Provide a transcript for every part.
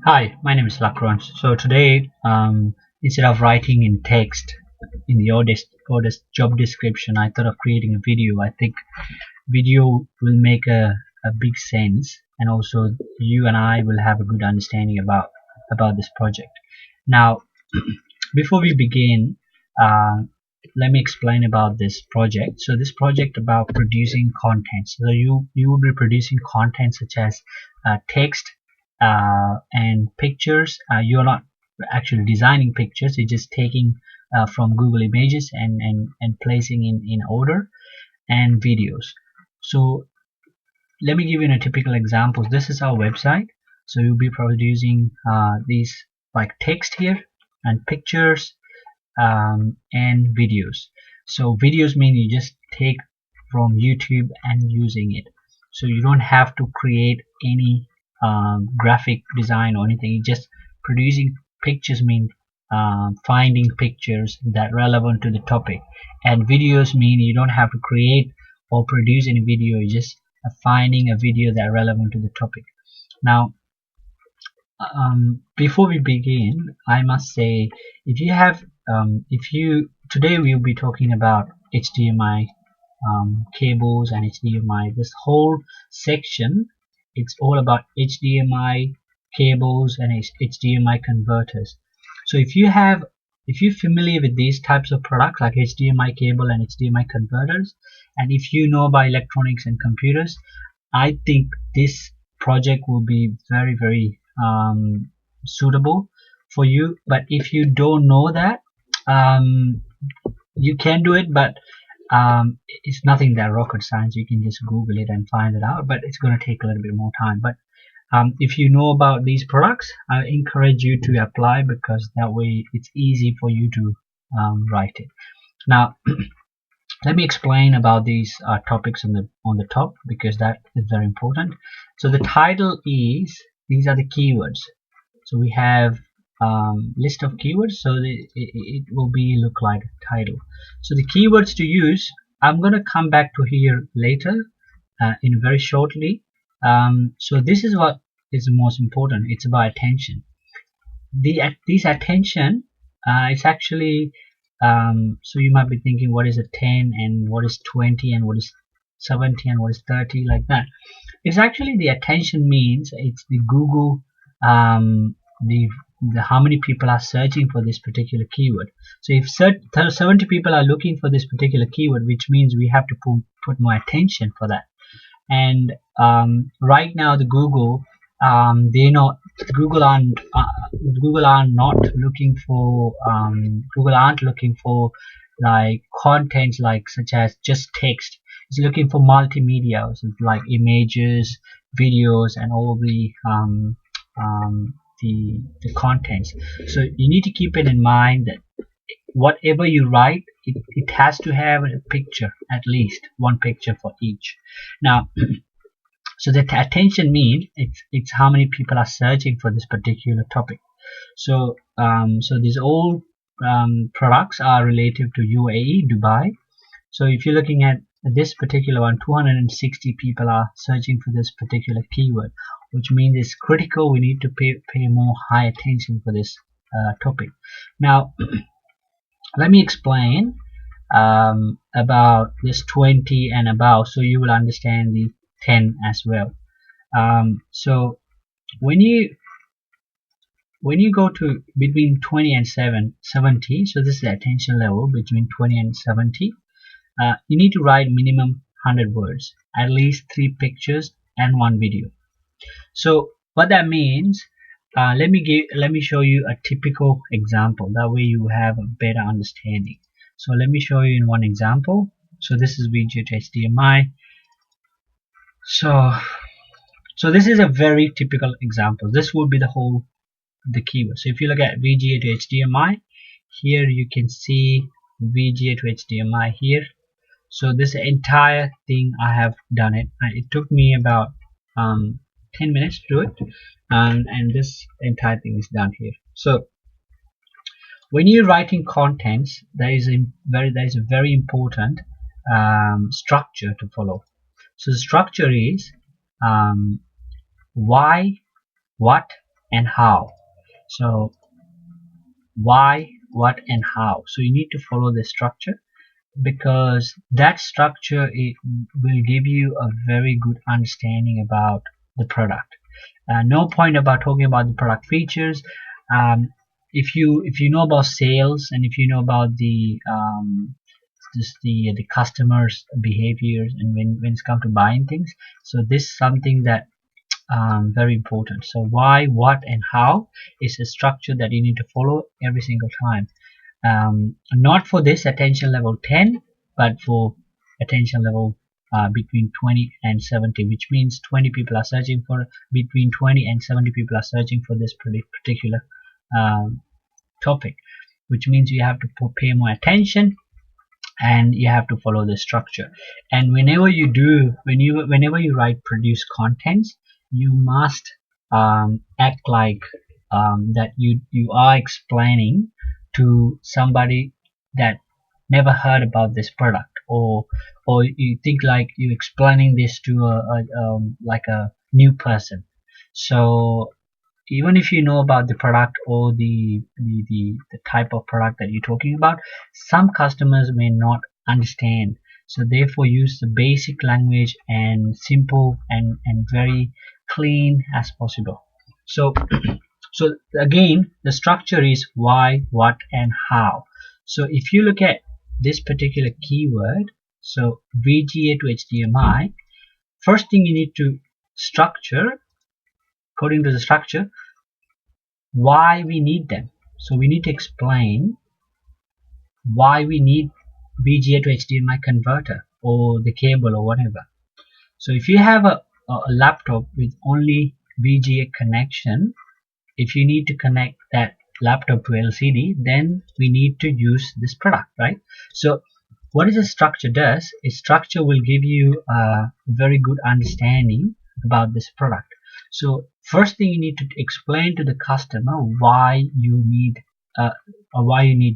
Hi, my name is Lakran. So today, instead of writing in text in the orders job description, I thought of creating a video. I think video will make a big sense, and also you and I will have a good understanding about this project. Now, before we begin, uh, let me explain about this project. So this project about producing content. So you will be producing content such as text and pictures. You're not actually designing pictures. You're just taking from Google Images and placing in order, and videos. So let me give you a typical example. This is our website. So you'll be producing these like text here and pictures and videos. So videos mean you just take from YouTube and using it. So you don't have to create any graphic design or anything. You just producing pictures mean finding pictures that relevant to the topic, and videos mean you don't have to create or produce any video. You just finding a video that relevant to the topic. Now before we begin, I must say, if you have today we'll be talking about HDMI cables and HDMI. This whole section, it's all about HDMI cables and HDMI converters. So if you're familiar with these types of products like HDMI cable and HDMI converters, and if you know about electronics and computers, I think this project will be very suitable for you. But if you don't know that, you can do it, but it's nothing that rocket science. You can just Google it and find it out, but it's going to take a little bit more time. But if you know about these products, I encourage you to apply, because that way it's easy for you to write it. Now let me explain about these topics on the top, because that is very important. So the title is, these are the keywords. So we have list of keywords, so it will be look like a title. So the keywords to use, I'm gonna come back to here later in very shortly. So this is what is the most important. It's about attention. This attention is actually so you might be thinking, what is a 10 and what is 20 and what is 70 and what is 30, like that. It's actually the attention means it's the Google the how many people are searching for this particular keyword. So if 70 people are looking for this particular keyword, which means we have to put more attention for that. And right now the Google they know Google aren't not looking for Google aren't looking for like content like such as just text. It's looking for multimedia, so like images, videos, and all the contents. So you need to keep it in mind that whatever you write, it has to have a picture, at least one picture for each. Now so the attention means it's how many people are searching for this particular topic. So so these all products are related to UAE, Dubai. So if you're looking at this particular one, 260 people are searching for this particular keyword, which means it's critical. We need to pay more high attention for this topic. Now let me explain about this 20 and above, so you will understand the 10 as well. So when you go to between 20 and 70, so this is the attention level between 20 and 70, you need to write minimum 100 words, at least 3 pictures and 1 video. So what that means, let me show you a typical example, that way you have a better understanding. So let me show you in one example. So this is VGA to HDMI. So this is a very typical example. This would be the keyword. So if you look at VGA to HDMI, here you can see VGA to HDMI here. So this entire thing I have done it. It took me about 10 minutes to do it, and this entire thing is done here. So when you're writing contents, there is a very important structure to follow. So the structure is why, what, and how. So why, what, and how. So you need to follow the structure, because that structure, it will give you a very good understanding about the product. No point about talking about the product features. um, if you know about sales, and if you know about the customers behaviors, and when it's come to buying things, so this is something that very important. So why, what, and how is a structure that you need to follow every single time. Not for this attention level 10, but for attention level between 20 and 70, which means 20 people are searching for, between 20 and 70 people are searching for this particular um, topic, which means you have to pay more attention, and you have to follow the structure. And whenever you write produce contents, you must act like that you are explaining to somebody that never heard about this product, or you think like you explaining this to like a new person. So even if you know about the product, or the type of product that you're talking about, some customers may not understand. So therefore use the basic language, and simple, and very clean as possible. So so again, the structure is why, what, and how. So if you look at this particular keyword, so VGA to HDMI, first thing you need to structure, according to the structure, why we need them. So we need to explain why we need VGA to HDMI converter, or the cable, or whatever. So if you have a laptop with only VGA connection, if you need to connect that laptop to LCD, then we need to use this product, right? So what is a structure does is, structure will give you a very good understanding about this product. So first thing, you need to explain to the customer why you need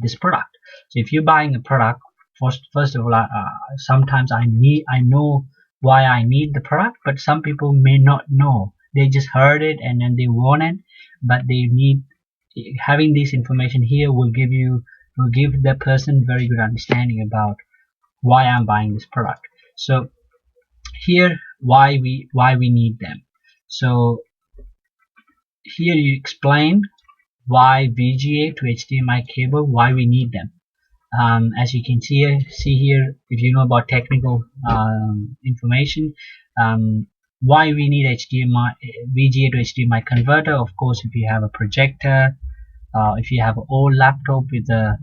this product. So if you're buying a product, first of all, sometimes I know why I need the product, but some people may not know. They just heard it and then they want it, but they need, having this information here will give the person very good understanding about why I'm buying this product. So here, why we need them. So here you explain why VGA to HDMI cable, why we need them. As you can see here, if you know about technical information, why we need HDMI, VGA to HDMI converter. Of course, if you have a projector, if you have an old laptop with a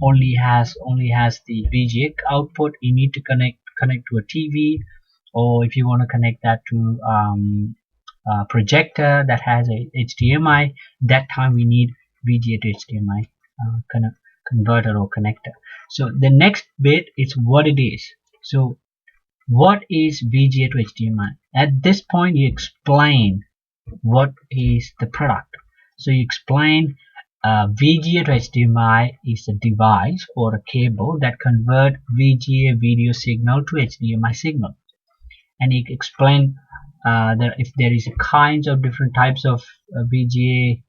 only has the VGA output, you need to connect to a TV, or if you want to connect that to a projector that has a HDMI, that time we need VGA to HDMI converter or connector. So the next bit is what it is. So what is VGA to HDMI? At this point you explain what is the product. So you explain VGA to HDMI is a device or a cable that convert VGA video signal to HDMI signal. And you explain that if there is kinds of different types of VGA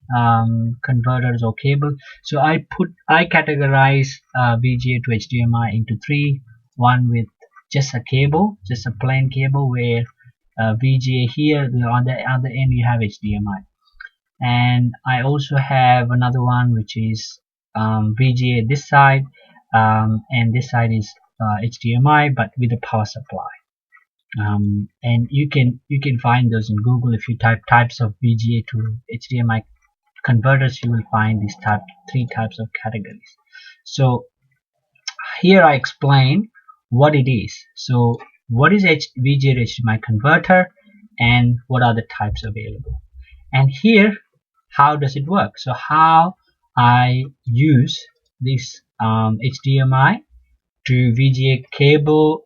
converters or cable. So I categorize VGA to HDMI into three. One with just a cable, just a plain cable, where VGA here, on the other end you have HDMI. And I also have another one which is VGA this side, and this side is HDMI but with a power supply. And you can find those in Google. If you type types of VGA to HDMI converters, you will find these three types of categories. So here I explain what it is. So what is VGA to HDMI converter, and what are the types available, and here how does it work. So how I use this HDMI to VGA cable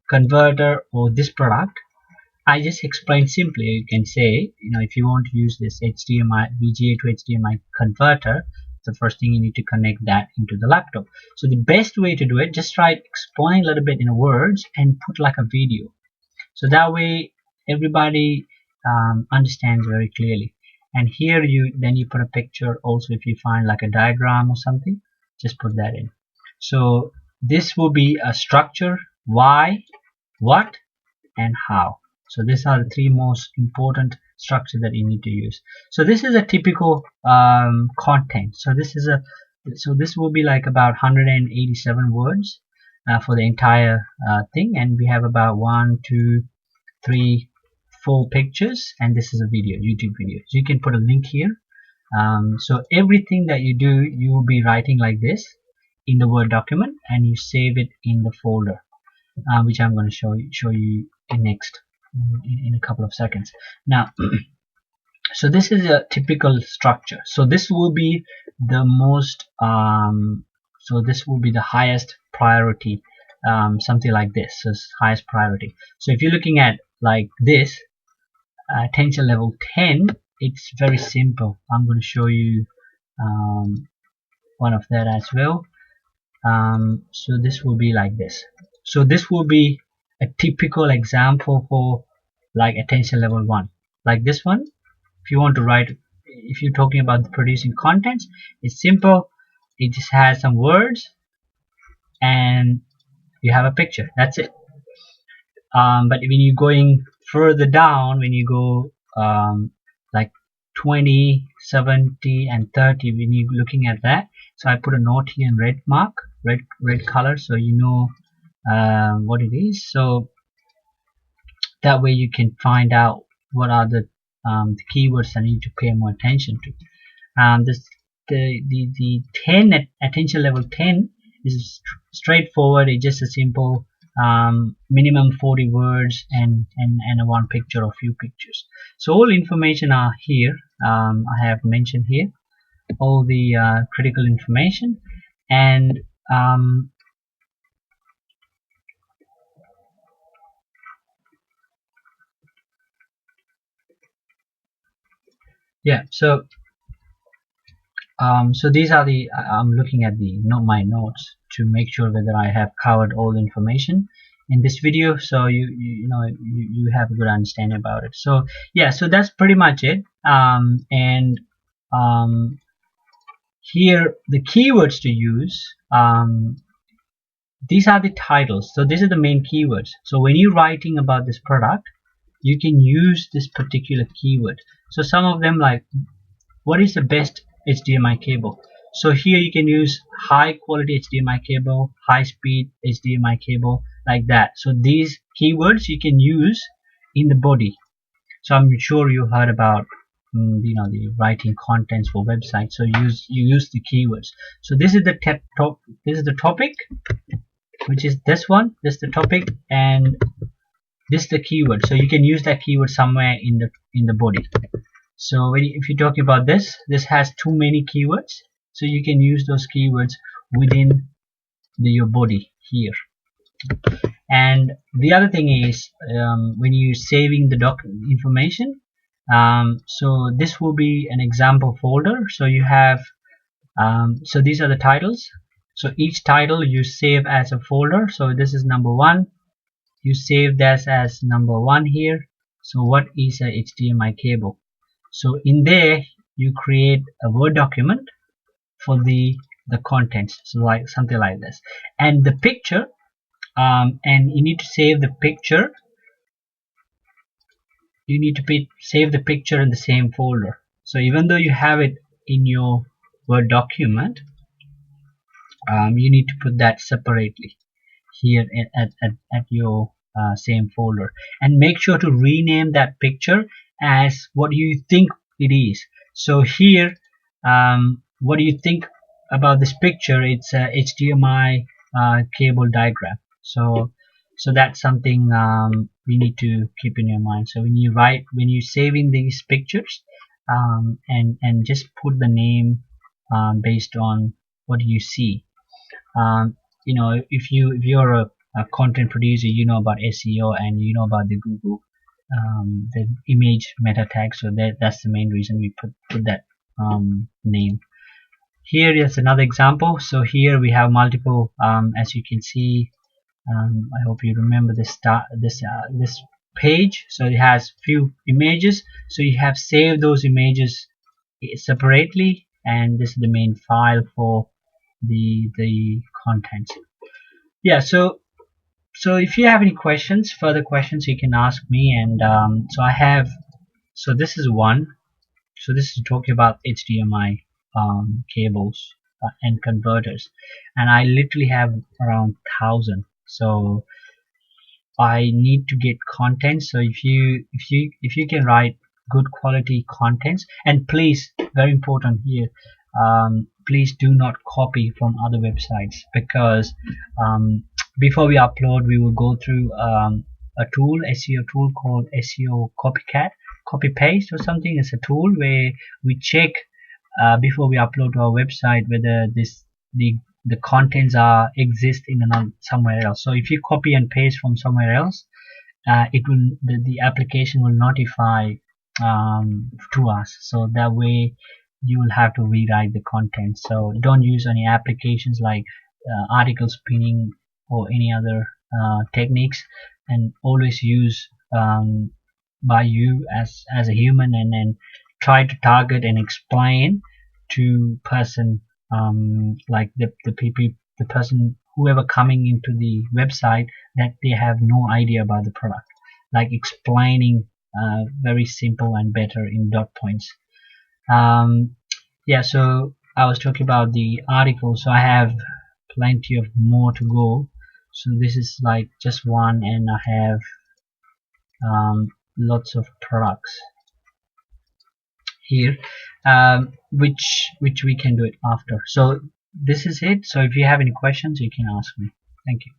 converter or this product, I just explain simply. You can say, if you want to use this HDMI VGA to HDMI converter, the first thing you need to connect that into the laptop. So the best way to do it, just try to explain a little bit in words and put like a video. So that way everybody understands very clearly. And here you put a picture also. If you find like a diagram or something, just put that in. So this will be a structure: why, what, and how. So these are the three most important structures that you need to use. So this is a typical content. So this will be like about 187 words for the entire thing, and we have about 1, 2, 3, 4 pictures, and this is a video, YouTube video. So you can put a link here. So everything that you do, you will be writing like this in the Word document, and you save it in the folder, which I'm going to show you next in a couple of seconds. Now, so this is a typical structure. So this will be the most so this will be the highest priority, something like this. So it's highest priority. So if you're looking at like this, attention level 10, it's very simple. I'm going to show you one of that as well. So this will be like this. So this will be a typical example for like attention level 1, like this one. If you want to write, if you're talking about producing contents, it's simple. It just has some words and you have a picture. That's it. But when you're going further down, when you go like 20, 70, and 30, when you're looking at that, so I put a note here in red mark, red color, so you know what it is. So that way you can find out what are the keywords I need to pay more attention to. The 10 attention level 10 is straightforward. It's just a simple minimum 40 words and a one picture or few pictures. So all information are here. I have mentioned here all the critical information, and yeah, so these are the I'm looking at my notes to make sure whether I have covered all the information in this video, so you have a good understanding about it. So yeah, so that's pretty much it. And here the keywords to use, these are the titles. So these are the main keywords. So when you're writing about this product, you can use this particular keyword. So some of them, like, what is the best HDMI cable? So here you can use high quality HDMI cable, high speed HDMI cable, like that. So these keywords you can use in the body. So I'm sure you heard about the writing contents for websites. So you use the keywords. So this is the this is the topic, which is this one. This is the topic, and this is the keyword. So you can use that keyword somewhere in the body. So if you're talking about this has too many keywords, so you can use those keywords within your body here. And the other thing is, when you're saving the information, so this will be an example folder. So you have so these are the titles. So each title you save as a folder. So this is number 1. You save that as number 1 here. So what is a HDMI cable? So in there you create a Word document for the contents, so like something like this. And the picture, and you need to save the picture. You need to save the picture in the same folder. So even though you have it in your Word document, you need to put that separately here at your same folder, and make sure to rename that picture as what you think it is. So here, what do you think about this picture? It's a HDMI cable diagram. So that's something we need to keep in your mind. So when you're saving these pictures, and just put the name based on what you see. If you're a content producer, you know about SEO and you know about the Google, the image meta tag. So that's the main reason we put that name. Here is another example. So here we have multiple, as you can see. I hope you remember this page, so it has few images, so you have saved those images separately, and this is the main file for the contents. Yeah, so if you have any questions, further questions, you can ask me. And so I have, so this is one, so this is talking about HDMI cables and converters, and I literally have around 1,000. So I need to get content. So if you can write good quality contents, and please, very important here, please do not copy from other websites, because before we upload, we will go through a tool, SEO tool called SEO Copycat, copy paste or something. It's a tool where we check before we upload to our website whether the contents are exist in somewhere else. So if you copy and paste from somewhere else, it will the application will notify to us, so that way you will have to rewrite the content. So don't use any applications like article spinning or any other techniques, and always use by you as a human, and then try to target and explain to person, like the people, the person, whoever coming into the website, that they have no idea about the product, like explaining very simple and better in dot points. um, yeah, so I was talking about the article, so I have plenty of more to go. So this is like just one, and I have lots of products here, which we can do it after. So this is it. So if you have any questions, you can ask me. Thank you.